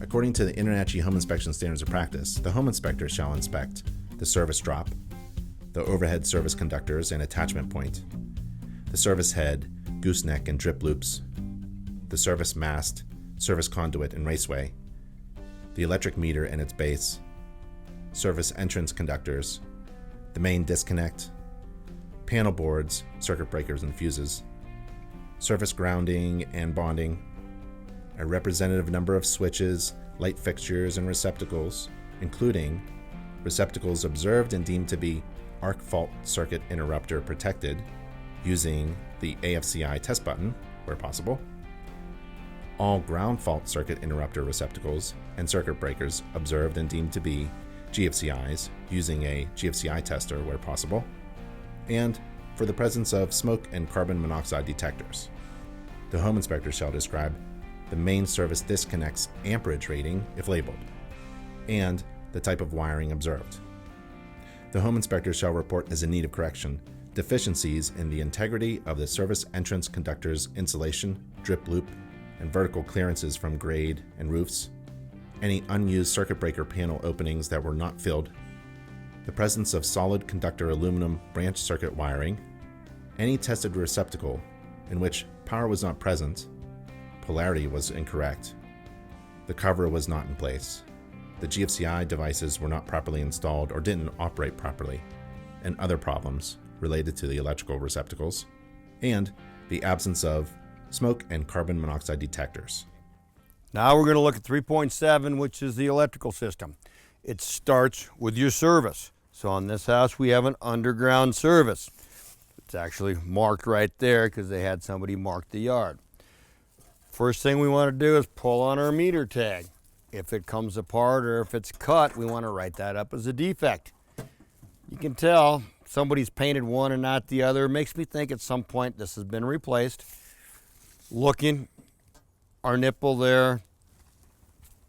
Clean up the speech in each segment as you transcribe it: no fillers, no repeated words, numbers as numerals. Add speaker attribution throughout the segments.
Speaker 1: According to the InterNACHI Home Inspection Standards of Practice, the home inspector shall inspect the service drop, the overhead service conductors and attachment point, the service head, gooseneck and drip loops, the service mast, service conduit and raceway, the electric meter and its base, service entrance conductors, the main disconnect, panel boards, circuit breakers and fuses, service grounding and bonding, a representative number of switches, light fixtures, and receptacles, including receptacles observed and deemed to be arc fault circuit interrupter protected using the AFCI test button, where possible, all ground fault circuit interrupter receptacles and circuit breakers observed and deemed to be GFCIs using a GFCI tester where possible, and for the presence of smoke and carbon monoxide detectors. The home inspector shall describe the main service disconnect's amperage rating if labeled, and the type of wiring observed. The home inspector shall report as in need of correction deficiencies in the integrity of the service entrance conductor's insulation, drip loop, and vertical clearances from grade and roofs, any unused circuit breaker panel openings that were not filled, the presence of solid conductor aluminum branch circuit wiring, any tested receptacle in which power was not present, polarity was incorrect, the cover was not in place, the GFCI devices were not properly installed or didn't operate properly, and other problems related to the electrical receptacles, and the absence of smoke and carbon monoxide detectors.
Speaker 2: Now we're going to look at 3.7, which is the electrical system. It starts with your service. So on this house, we have an underground service. It's actually marked right there because they had somebody mark the yard. First thing we want to do is pull on our meter tag. If it comes apart or if it's cut, we want to write that up as a defect. You can tell somebody's painted one and not the other. It makes me think at some point this has been replaced. Looking, our nipple there,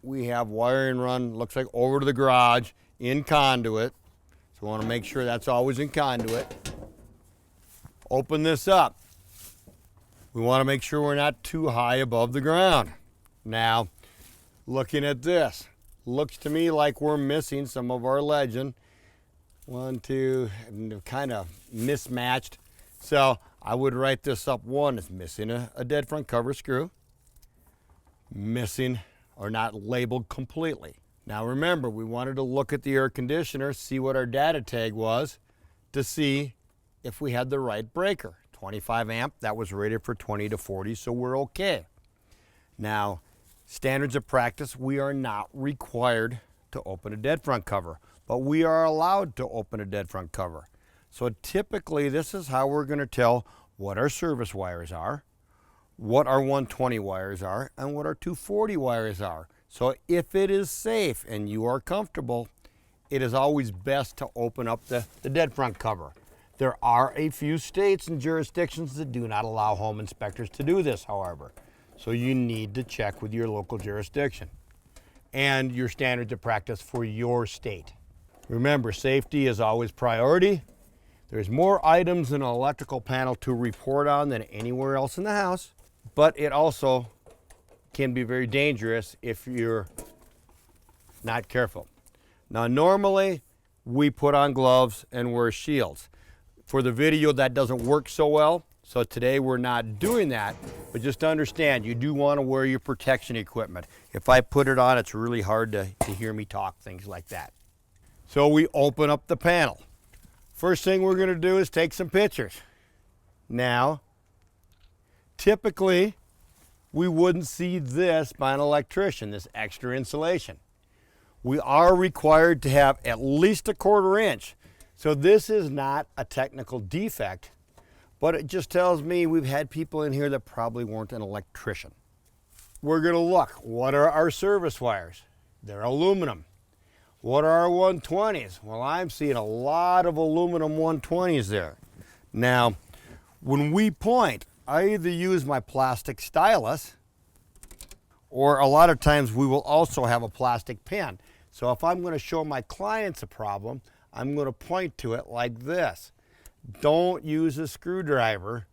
Speaker 2: we have wiring run, looks like over to the garage in conduit. So we want to make sure that's always in conduit. Open this up. We want to make sure we're not too high above the ground. Now, looking at this, looks to me like we're missing some of our legend. 1, 2, kind of mismatched. So I would write this up. One is missing a dead front cover screw. Missing or not labeled completely. Now remember, we wanted to look at the air conditioner, see what our data tag was to see if we had the right breaker. 25 amp, that was rated for 20 to 40, so we're okay. Now, standards of practice, we are not required to open a dead front cover, but we are allowed to open a dead front cover. So typically, this is how we're going to tell what our service wires are, what our 120 wires are, and what our 240 wires are. So if it is safe and you are comfortable, it is always best to open up the dead front cover. There are a few states and jurisdictions that do not allow home inspectors to do this, however. So you need to check with your local jurisdiction and your standards of practice for your state. Remember, safety is always priority. There's more items in an electrical panel to report on than anywhere else in the house, but it also can be very dangerous if you're not careful. Now, normally we put on gloves and wear shields. For the video, that doesn't work so well, so today we're not doing that, but just understand, you do want to wear your protection equipment. If I put it on, it's really hard to hear me talk, things like that. So we open up the panel. First thing we're going to do is take some pictures. Now, typically, we wouldn't see this by an electrician, this extra insulation. We are required to have at least a 1/4 inch. So this is not a technical defect, but it just tells me we've had people in here that probably weren't an electrician. We're going to look, what are our service wires? They're aluminum. What are our 120s? Well, I'm seeing a lot of aluminum 120s there. Now, when we point, I either use my plastic stylus, or a lot of times we will also have a plastic pen. So if I'm going to show my clients a problem, I'm going to point to it like this. Don't use a screwdriver.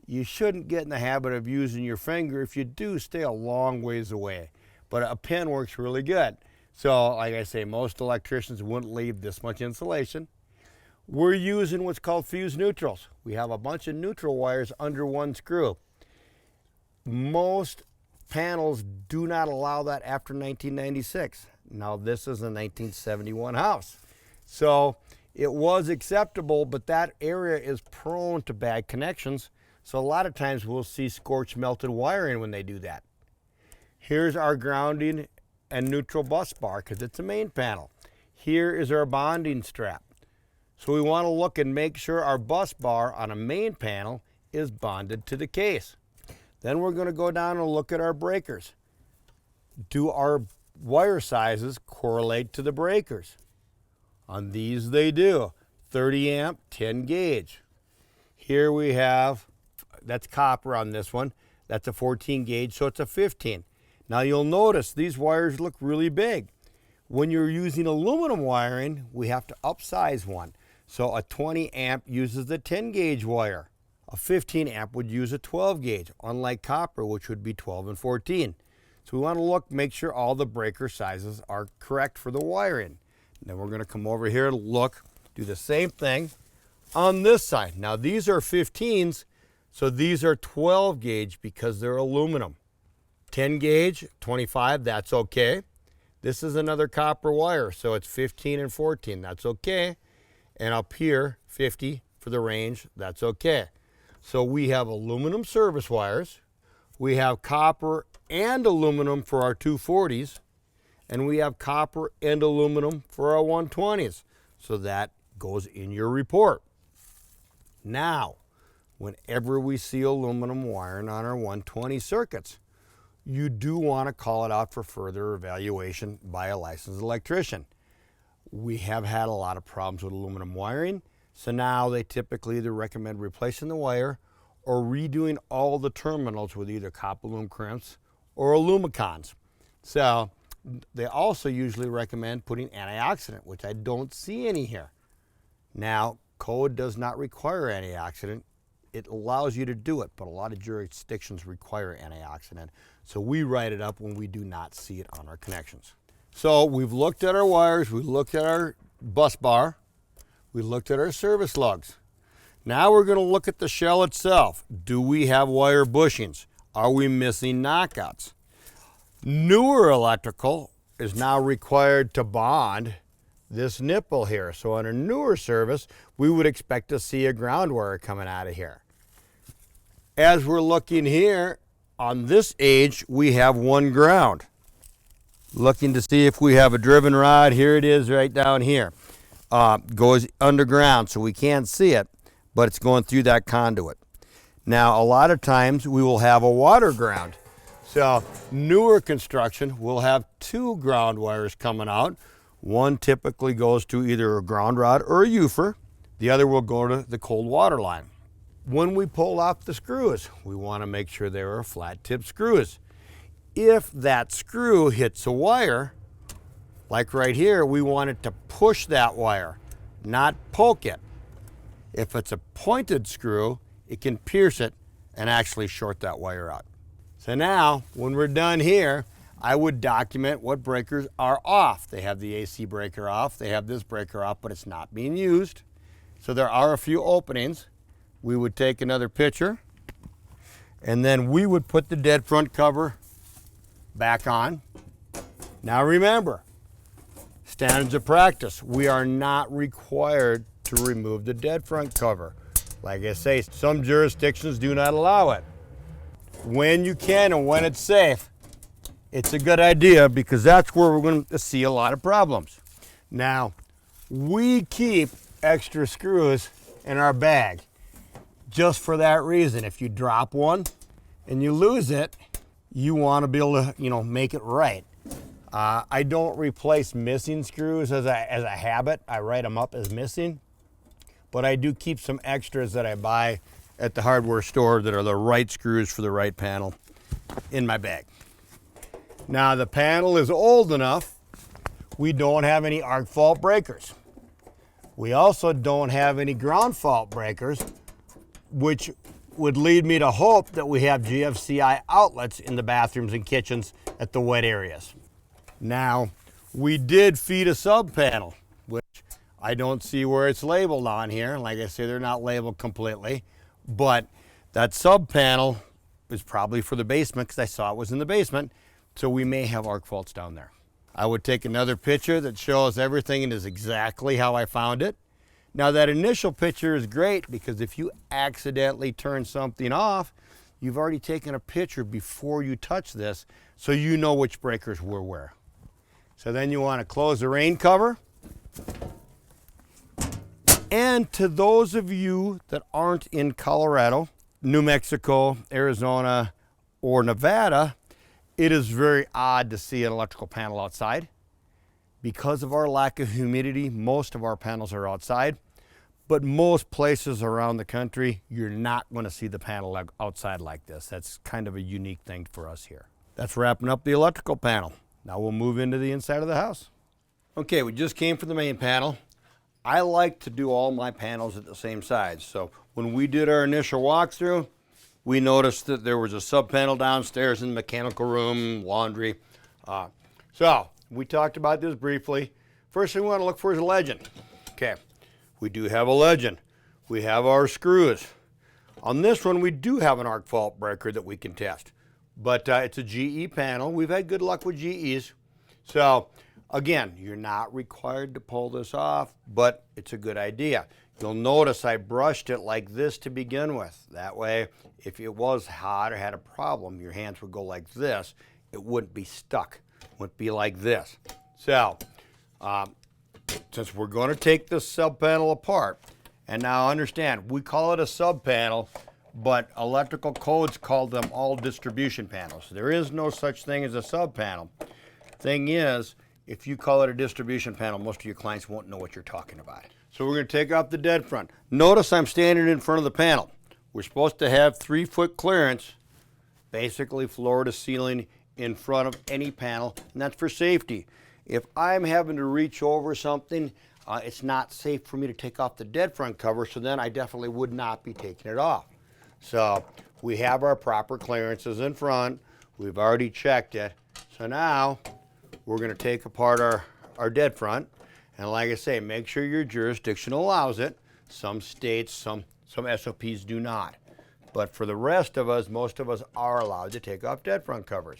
Speaker 2: You shouldn't get in the habit of using your finger. If you do, stay a long ways away. but a pin works really good. So like I say, most electricians wouldn't leave this much insulation. We're using what's called fused neutrals. We have a bunch of neutral wires under one screw. Most panels do not allow that after 1996. Now this is a 1971 house. So it was acceptable, but that area is prone to bad connections. So a lot of times we'll see scorched melted wiring when they do that. Here's our grounding and neutral bus bar because it's a main panel. Here is our bonding strap. So we want to look and make sure our bus bar on a main panel is bonded to the case. Then we're going to go down and look at our breakers. Do our wire sizes correlate to the breakers? On these they do. 30 amp, 10 gauge. Here we have, that's copper on this one. That's a 14 gauge, so it's a 15. Now you'll notice these wires look really big. When you're using aluminum wiring, we have to upsize one. So a 20 amp uses the 10 gauge wire. A 15 amp would use a 12 gauge, unlike copper, which would be 12 and 14. So we want to look, make sure all the breaker sizes are correct for the wiring. Then we're going to come over here and look, do the same thing on this side. Now these are 15s, so these are 12 gauge because they're aluminum. 10 gauge, 25, that's okay. This is another copper wire, so it's 15 and 14, that's okay. And up here, 50 for the range, that's okay. So we have aluminum service wires, we have copper and aluminum for our 240s, and we have copper and aluminum for our 120s. So that goes in your report. Now, whenever we see aluminum wiring on our 120 circuits, you do want to call it out for further evaluation by a licensed electrician. We have had a lot of problems with aluminum wiring, so now they typically either recommend replacing the wire or redoing all the terminals with either copper aluminum crimps or Alumicons. So they also usually recommend putting antioxidant, which I don't see any here. Now, code does not require antioxidant. It allows you to do it, but a lot of jurisdictions require antioxidant. So we write it up when we do not see it on our connections. So we've looked at our wires, we looked at our bus bar, we looked at our service lugs. Now we're going to look at the shell itself. Do we have wire bushings? Are we missing knockouts? Newer electrical is now required to bond this nipple here. So on a newer service, we would expect to see a ground wire coming out of here. As we're looking here, on this age, we have one ground. Looking to see if we have a driven rod. Here it is right down here. Goes underground, so we can't see it, but it's going through that conduit. Now, a lot of times we will have a water ground. So newer construction will have two ground wires coming out. One typically goes to either a ground rod or a UFR. The other will go to the cold water line. When we pull off the screws, we want to make sure they are flat tip screws. If that screw hits a wire, like right here, we want it to push that wire, not poke it. If it's a pointed screw, it can pierce it and actually short that wire out. So now, when we're done here, I would document what breakers are off. They have the AC breaker off, they have this breaker off, but it's not being used. So there are a few openings. We would take another picture, and then we would put the dead front cover back on. Now remember, standards of practice, we are not required to remove the dead front cover. Like I say, some jurisdictions do not allow it. When you can and when it's safe, it's a good idea because that's where we're going to see a lot of problems. Now, we keep extra screws in our bag just for that reason. If you drop one and you lose it, you want to be able to, make it right. I don't replace missing screws as a habit. I write them up as missing, but I do keep some extras that I buy at the hardware store that are the right screws for the right panel in my bag. Now the panel is old enough, we don't have any arc fault breakers. We also don't have any ground fault breakers, which would lead me to hope that we have GFCI outlets in the bathrooms and kitchens at the wet areas. Now, we did feed a sub panel, which I don't see where it's labeled on here. Like I say, they're not labeled completely, but that sub panel is probably for the basement because I saw it was in the basement, so we may have arc faults down there. I would take another picture that shows everything and is exactly how I found it. Now that initial picture is great because if you accidentally turn something off, you've already taken a picture before you touch this, so you know which breakers were where. So then you want to close the rain cover. And to those of you that aren't in Colorado, New Mexico, Arizona, or Nevada, it is very odd to see an electrical panel outside. Because of our lack of humidity, most of our panels are outside, but most places around the country, you're not going to see the panel outside like this. That's kind of a unique thing for us here. That's wrapping up the electrical panel. Now we'll move into the inside of the house. Okay, we just came from the main panel. I like to do all my panels at the same size. So when we did our initial walkthrough, we noticed that there was a sub panel downstairs in the mechanical room, laundry. So we talked about this briefly. First thing we want to look for is a legend. Okay, we do have a legend. We have our screws. On this one, we do have an arc fault breaker that we can test, but it's a GE panel. We've had good luck with GEs. So again, you're not required to pull this off, but it's a good idea. You'll notice I brushed it like this to begin with. That way, if it was hot or had a problem, your hands would go like this. It wouldn't be stuck. It wouldn't be like this. So, since we're going to take this sub panel apart, and now understand, we call it a sub panel, but electrical codes call them all distribution panels. There is no such thing as a sub panel. Thing is, if you call it a distribution panel, most of your clients won't know what you're talking about. So we're going to take off the dead front. Notice I'm standing in front of the panel. We're supposed to have 3-foot clearance, basically floor to ceiling, in front of any panel, and that's for safety. If I'm having to reach over something, it's not safe for me to take off the dead front cover, so then I definitely would not be taking it off. So we have our proper clearances in front. We've already checked it. So now we're going to take apart our dead front. And like I say, make sure your jurisdiction allows it. Some states, some SOPs do not. But for the rest of us, most of us are allowed to take off dead front covers.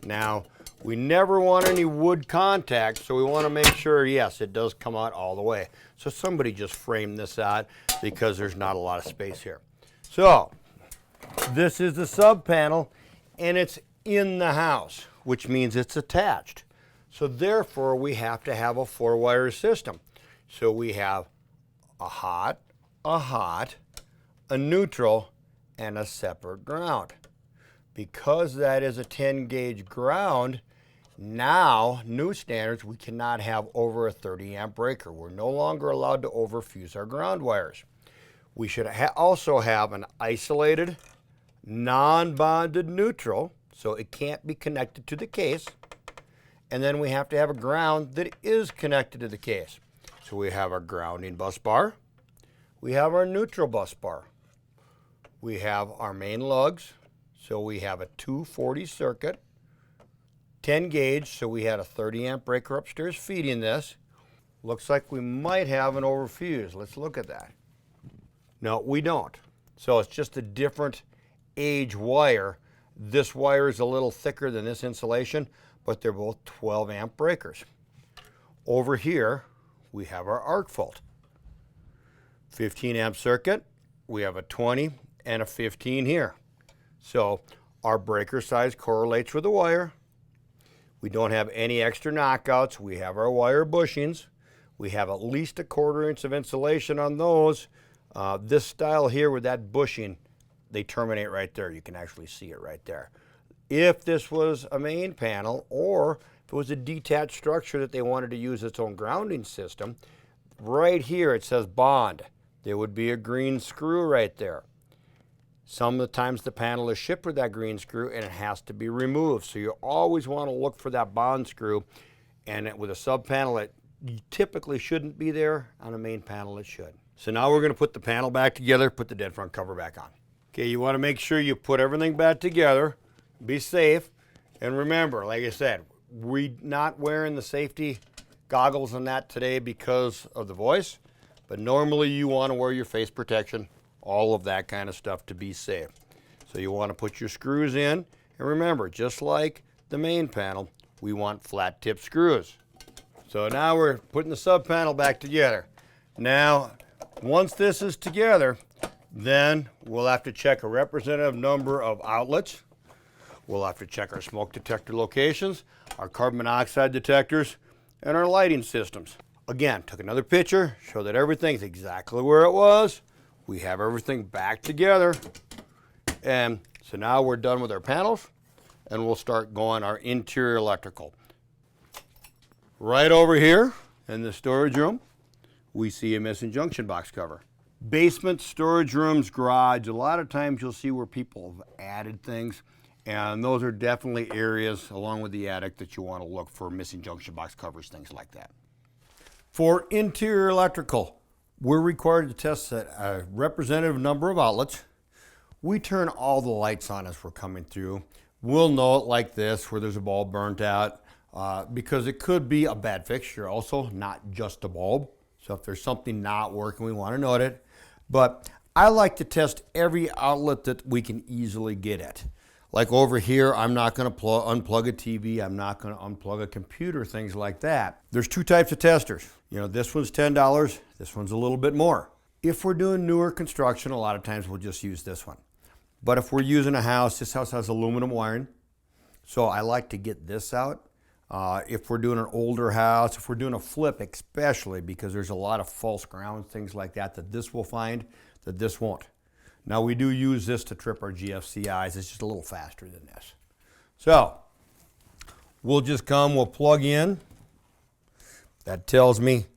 Speaker 2: Now, we never want any wood contact, so we want to make sure, yes, it does come out all the way. So somebody just framed this out because there's not a lot of space here. So, this is the sub panel, and it's in the house, which means it's attached. So therefore, we have to have a 4-wire system. So we have a hot, a neutral, and a separate ground. Because that is a 10-gauge ground, now, new standards, we cannot have over a 30-amp breaker. We're no longer allowed to overfuse our ground wires. We should also have an isolated, non-bonded neutral, so it can't be connected to the case. And then we have to have a ground that is connected to the case. So we have our grounding bus bar. We have our neutral bus bar. We have our main lugs. So we have a 240 circuit, 10 gauge, so we had a 30-amp breaker upstairs feeding this. Looks like we might have an overfuse. Let's look at that. No, we don't. So it's just a different age wire. This wire is a little thicker than this insulation, but they're both 12-amp breakers. Over here, we have our arc fault. 15-amp circuit, we have a 20 and a 15 here. So our breaker size correlates with the wire. We don't have any extra knockouts. We have our wire bushings. We have at least a 1/4 inch of insulation on those. This style here with that bushing, they terminate right there. You can actually see it right there. If this was a main panel or if it was a detached structure that they wanted to use its own grounding system, right here it says bond. There would be a green screw right there. Some of the times the panel is shipped with that green screw and it has to be removed. So you always want to look for that bond screw, and with a sub panel it typically shouldn't be there. On a main panel it should. So now we're going to put the panel back together, put the dead front cover back on. Okay, you want to make sure you put everything back together, be safe, and remember, like I said, we're not wearing the safety goggles and that today because of the voice, but normally you want to wear your face protection, all of that kind of stuff to be safe. So you want to put your screws in, and remember, just like the main panel, we want flat tip screws. So now we're putting the sub panel back together. Now, once this is together, then we'll have to check a representative number of outlets. We'll have to check our smoke detector locations, our carbon monoxide detectors, and our lighting systems. Again, took another picture, show that everything's exactly where it was. We have everything back together. And so now we're done with our panels, and we'll start going our interior electrical. Right over here in the storage room, we see a missing junction box cover. Basement, storage rooms, garage, a lot of times you'll see where people have added things, and those are definitely areas along with the attic that you want to look for missing junction box covers, things like that. For interior electrical, we're required to test a representative number of outlets. We turn all the lights on as we're coming through. We'll know it like this, where there's a bulb burnt out, because it could be a bad fixture also, not just a bulb. So if there's something not working, we want to note it. But I like to test every outlet that we can easily get at. Like over here, I'm not going to unplug a TV. I'm not going to unplug a computer, things like that. There's two types of testers. You know, this one's $10. This one's a little bit more. If we're doing newer construction, a lot of times we'll just use this one. But if we're using a house, this house has aluminum wiring. So I like to get this out. If we're doing an older house, if we're doing a flip especially, because there's a lot of false grounds, things like that, that this will find, that this won't. Now we do use this to trip our GFCIs. It's just a little faster than this. So we'll just come, we'll plug in. That tells me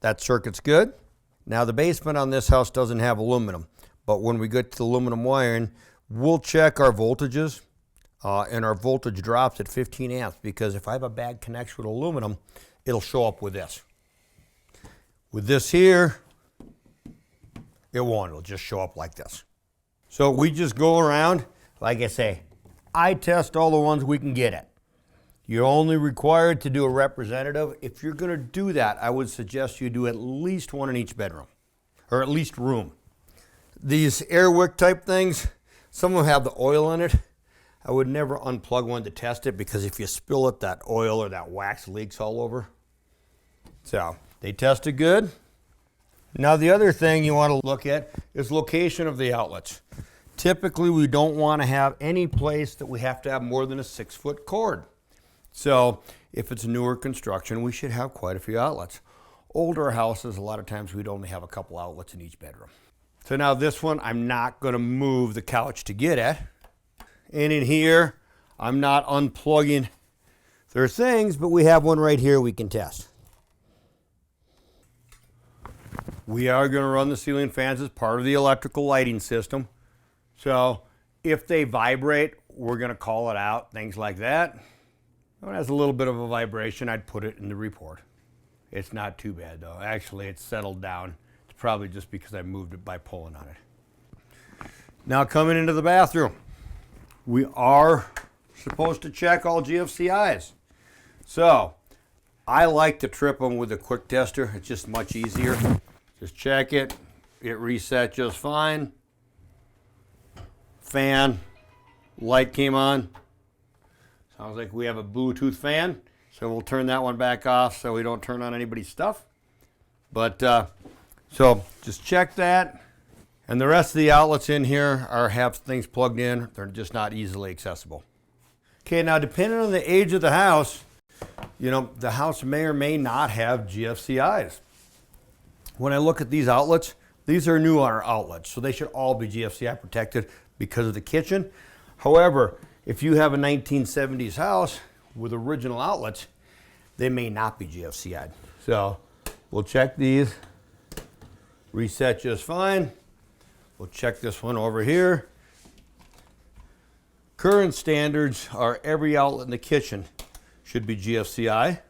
Speaker 2: that circuit's good. Now the basement on this house doesn't have aluminum, but when we get to the aluminum wiring, we'll check our voltages. And our voltage drops at 15 amps, because if I have a bad connection with aluminum, it'll show up with this. With this here, it won't. It'll just show up like this. So we just go around, like I say, I test all the ones we can get at. You're only required to do a representative. If you're going to do that, I would suggest you do at least one in each bedroom, or at least room. These air wick type things, some of them have the oil in it. I would never unplug one to test it, because if you spill it, that oil or that wax leaks all over. So they tested good. Now the other thing you want to look at is location of the outlets. Typically we don't want to have any place that we have to have more than a 6-foot cord. So if it's newer construction, we should have quite a few outlets. Older houses, a lot of times we'd only have a couple outlets in each bedroom. So now this one, I'm not going to move the couch to get at. And in here, I'm not unplugging their things, but we have one right here we can test. We are going to run the ceiling fans as part of the electrical lighting system. So if they vibrate, we're going to call it out, things like that. If it has a little bit of a vibration, I'd put it in the report. It's not too bad though. Actually, it's settled down. It's probably just because I moved it by pulling on it. Now coming into the bathroom. We are supposed to check all GFCIs. So I like to trip them with a quick tester. It's just much easier. Just check it. It reset just fine. Fan, light came on. Sounds like we have a Bluetooth fan. So we'll turn that one back off so we don't turn on anybody's stuff. But so just check that. And the rest of the outlets in here have things plugged in. They're just not easily accessible. Okay, now depending on the age of the house, you know, the house may or may not have GFCIs. When I look at these outlets, these are new outlets, so they should all be GFCI protected because of the kitchen. However, if you have a 1970s house with original outlets, they may not be GFCI'd. So we'll check these, reset just fine. We'll check this one over here. Current standards are every outlet in the kitchen should be GFCI,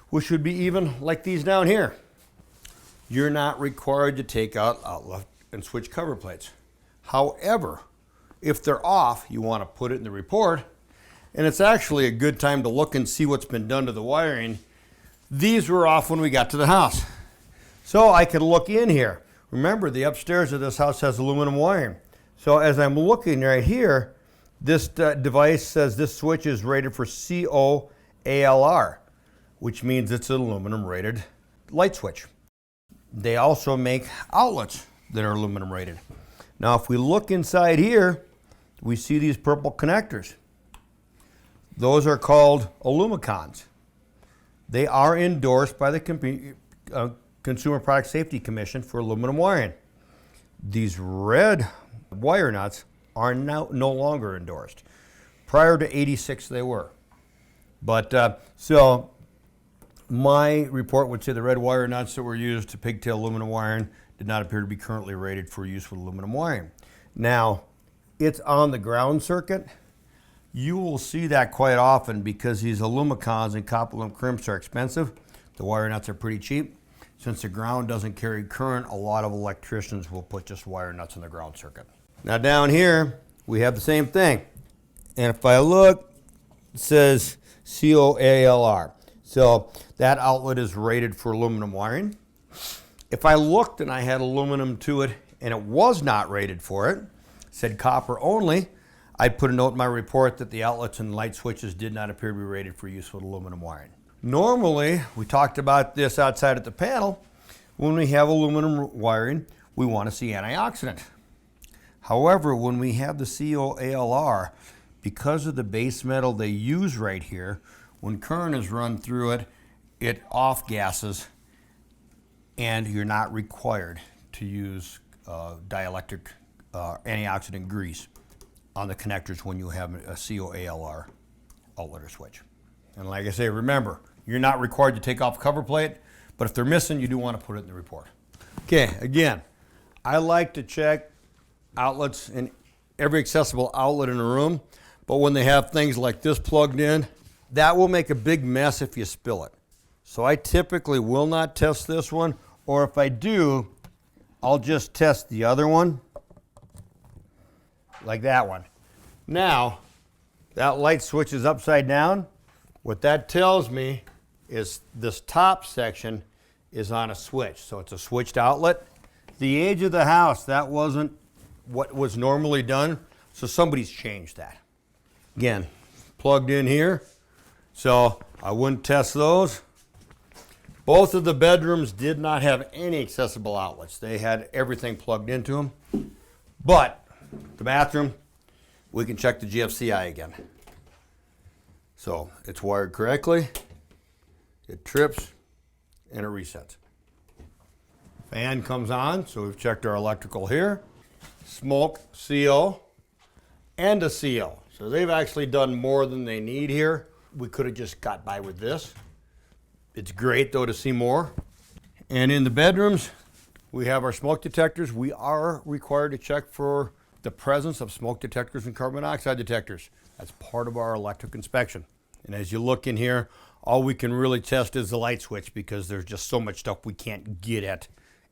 Speaker 2: which should be even like these down here. You're not required to take out outlet and switch cover plates. However, if they're off, you want to put it in the report. And it's actually a good time to look and see what's been done to the wiring. These were off when we got to the house. So I could look in here. Remember, the upstairs of this house has aluminum wiring. So as I'm looking right here, this device says this switch is rated for COALR, which means it's an aluminum rated light switch. They also make outlets that are aluminum rated. Now if we look inside here, we see these purple connectors. Those are called Alumicons. They are endorsed by the Consumer Product Safety Commission for aluminum wiring. These red wire nuts are now no longer endorsed. Prior to '86 they were. But so my report would say the red wire nuts that were used to pigtail aluminum wiring did not appear to be currently rated for use with aluminum wiring. Now, it's on the ground circuit. You will see that quite often because these Alumicons and copper aluminum crimps are expensive. The wire nuts are pretty cheap. Since the ground doesn't carry current, a lot of electricians will put just wire nuts in the ground circuit. Now down here, we have the same thing. And if I look, it says COALR. So that outlet is rated for aluminum wiring. If I looked and I had aluminum to it and it was not rated for it, said copper only, I'd put a note in my report that the outlets and light switches did not appear to be rated for use with aluminum wiring. Normally, we talked about this outside at the panel, when we have aluminum wiring, we want to see antioxidant. However, when we have the COALR, because of the base metal they use right here, when current is run through it, it off gases, and you're not required to use dielectric antioxidant grease on the connectors when you have a COALR outlet or switch. And like I say, remember, you're not required to take off the cover plate, but if they're missing, you do want to put it in the report. Okay, again, I like to check outlets in every accessible outlet in a room, but when they have things like this plugged in, that will make a big mess if you spill it. So I typically will not test this one, or if I do, I'll just test the other one, like that one. Now, that light switch is upside down. What that tells me is this top section is on a switch. So it's a switched outlet. The age of the house, that wasn't what was normally done. So somebody's changed that. Again, plugged in here. So I wouldn't test those. Both of the bedrooms did not have any accessible outlets. They had everything plugged into them. But the bathroom, we can check the GFCI again. So it's wired correctly, it trips, and it resets. Fan comes on, so we've checked our electrical here. Smoke, CO, and a CO. So they've actually done more than they need here. We could have just got by with this. It's great though to see more. And in the bedrooms, we have our smoke detectors. We are required to check for the presence of smoke detectors and carbon monoxide detectors. That's part of our electric inspection. And as you look in here, all we can really test is the light switch because there's just so much stuff we can't get at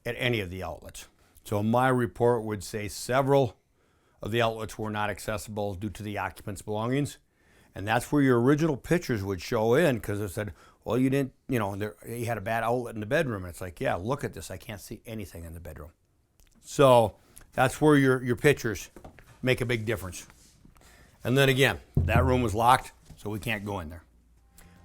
Speaker 2: any of the outlets. So my report would say several of the outlets were not accessible due to the occupant's belongings. And that's where your original pictures would show in because it said, well, you didn't, you had a bad outlet in the bedroom. And it's like, yeah, look at this. I can't see anything in the bedroom. So that's where your pictures make a big difference. And then again, that room was locked, so we can't go in there.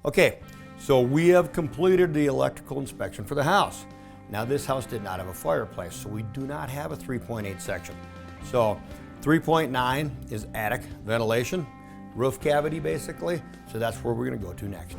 Speaker 2: Okay, so we have completed the electrical inspection for the house. Now this house did not have a fireplace, so we do not have a 3.8 section. So 3.9 is attic ventilation, roof cavity basically, so that's where we're gonna go to next.